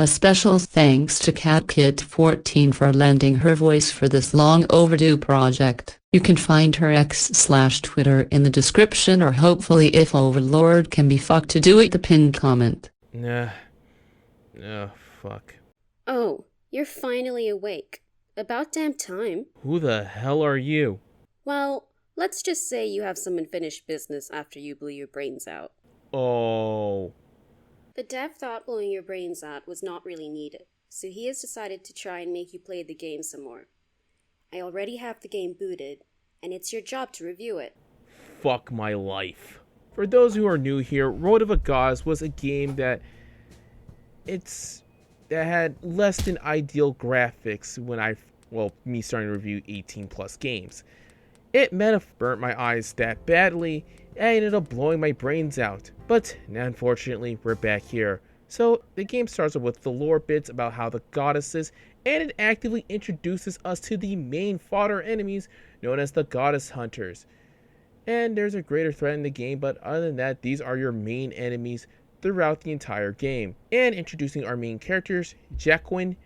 A special thanks to CatKit14 for lending her voice for this long overdue project. You can find her X/Twitter in the description, or hopefully if Overlord can be fucked to do it, the pinned comment. Nah. Oh, fuck. Oh, you're finally awake. About damn time. Who the hell are you? Well, let's just say you have some unfinished business after you blew your brains out. Oh. The dev thought blowing your brains out was not really needed, so he has decided to try and make you play the game some more. I already have the game booted, and it's your job to review it. Fuck my life. For those who are new here, Road of a Gods was a game that had less than ideal graphics when me starting to review 18 plus games. It might have burnt my eyes that badly, and I ended up blowing my brains out. But unfortunately, we're back here. So the game starts with the lore bits about how the goddesses, and it actively introduces us to the main fodder enemies known as the goddess hunters. And there's a greater threat in the game, but other than that, these are your main enemies throughout the entire game. And introducing our main characters, Jacqueline,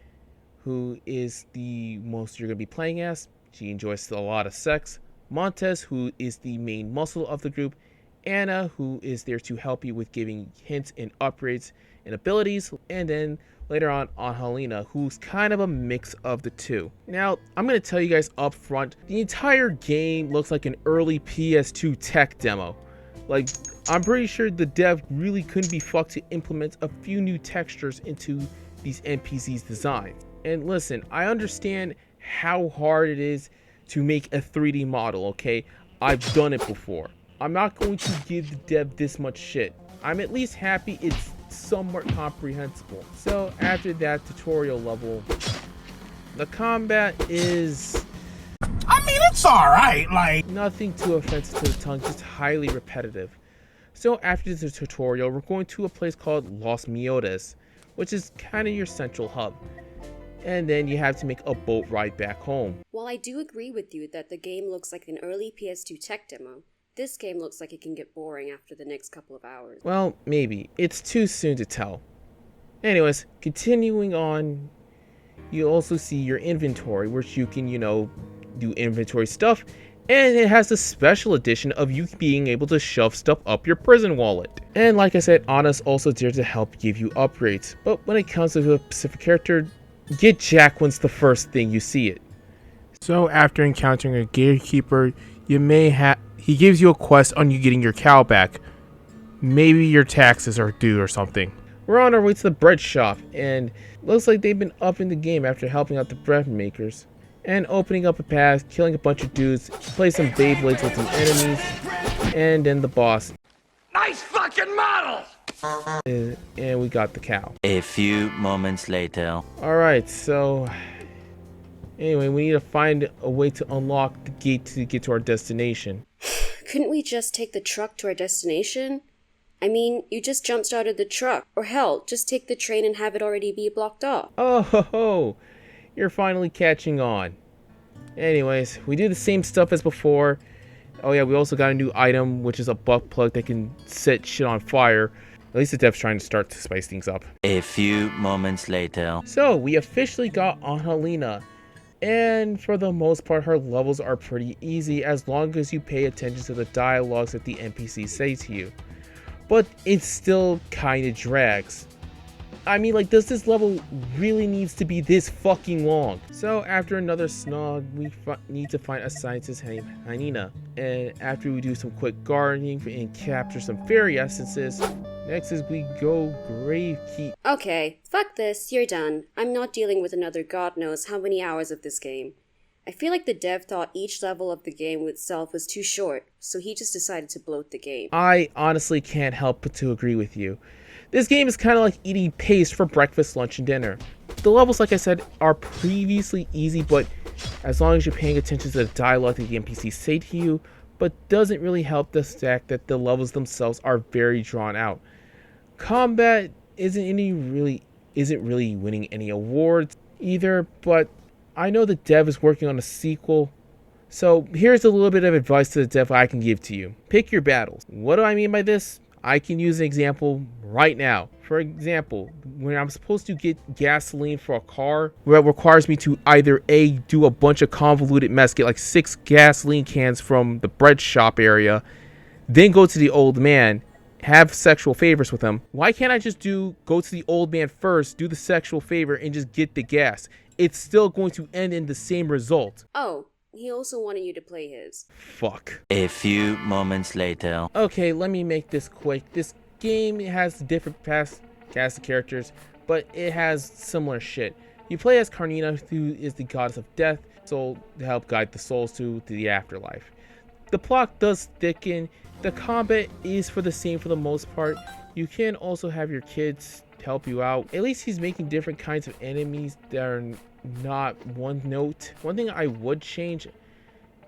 who is the most you're going to be playing as. She enjoys a lot of sex. Montez, who is the main muscle of the group. Anna, who is there to help you with giving hints and upgrades and abilities. And then later on, Helena, who's kind of a mix of the two. Now, I'm going to tell you guys up front, the entire game looks like an early PS2 tech demo. Like, I'm pretty sure the dev really couldn't be fucked to implement a few new textures into these NPCs' designs. And listen, I understand how hard it is to make a 3D model, okay? I've done it before. I'm not going to give the dev this much shit. I'm at least happy it's somewhat comprehensible. So after that tutorial level, the combat is... I mean, it's alright, like... nothing too offensive to the tongue, just highly repetitive. So after the tutorial, we're going to a place called Los Miotes, which is kind of your central hub. And then you have to make a boat ride back home. While I do agree with you that the game looks like an early PS2 tech demo, this game looks like it can get boring after the next couple of hours. Well, maybe. It's too soon to tell. Anyways, continuing on, you also see your inventory, which you can, do inventory stuff. And it has a special edition of you being able to shove stuff up your prison wallet. And like I said, Anna's also there to help give you upgrades. But when it comes to a specific character, get Jacqueline's the first thing you see it. So after encountering a gatekeeper, he gives you a quest on you getting your cow back. Maybe your taxes are due or something. We're on our way to the bread shop, and looks like they've been upping the game after helping out the bread makers. And opening up a path, killing a bunch of dudes, play some Beyblades with some enemies, and then the boss. Nice fucking model! And we got the cow. A few moments later. Alright, so... anyway, we need to find a way to unlock the gate to get to our destination. Couldn't we just take the truck to our destination? I mean, you just jump started the truck. Or hell, just take the train and have it already be blocked off. Oh ho ho! You're finally catching on. Anyways, we do the same stuff as before. Oh yeah, we also got a new item, which is a butt plug that can set shit on fire. At least the dev's trying to start to spice things up. A few moments later. So, we officially got Angelina. And for the most part, her levels are pretty easy as long as you pay attention to the dialogues that the NPCs say to you. But it still kinda drags. I mean, like, does this level really needs to be this fucking long? So after another snog, we need to find a scientist named Hanina. And after we do some quick gardening and capture some fairy essences, next is we go Gravekeep. Okay, fuck this, you're done. I'm not dealing with another god knows how many hours of this game. I feel like the dev thought each level of the game itself was too short, so he just decided to bloat the game. I honestly can't help but to agree with you. This game is kind of like eating paste for breakfast, lunch, and dinner. The levels, like I said, are previously easy, but as long as you're paying attention to the dialogue that the NPCs say to you, but doesn't really help the fact that the levels themselves are very drawn out. Combat isn't really winning any awards either, but I know the dev is working on a sequel. So here's a little bit of advice to the dev I can give to you. Pick your battles. What do I mean by this? I can use an example right now. For example, when I'm supposed to get gasoline for a car, where it requires me to either A, do a bunch of convoluted mess, get like 6 gasoline cans from the bread shop area, then go to the old man, have sexual favors with him. Why can't I just go to the old man first, do the sexual favor, and just get the gas? It's still going to end in the same result. Oh, he also wanted you to play his. Fuck. A few moments later. Okay, let me make this quick. This game has different cast of characters, but it has similar shit. You play as Karnina, who is the goddess of death, so to help guide the souls to the afterlife. The plot does thicken. The combat is for the same for the most part. You can also have your kids help you out. At least he's making different kinds of enemies that are not one note. One thing I would change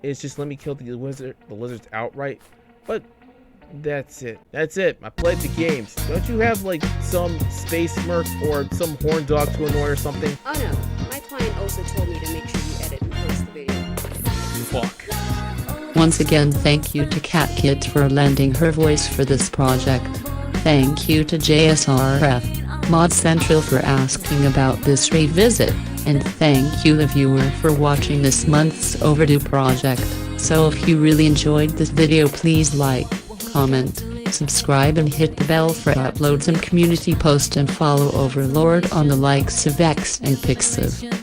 is just let me kill the lizards outright, but that's it. I played the games. Don't you have like some space merc or some horn dog to annoy or something? Oh no, my client also told me to make sure you edit and post the video. Fuck. Once again, thank you to CatKit for lending her voice for this project. Thank you to JSRF Mod Central for asking about this revisit, and thank you the viewer for watching this month's overdue project. So if you really enjoyed this video, please like, comment, subscribe and hit the bell for uploads and community post, and follow Overlord on the likes of X and Pixiv.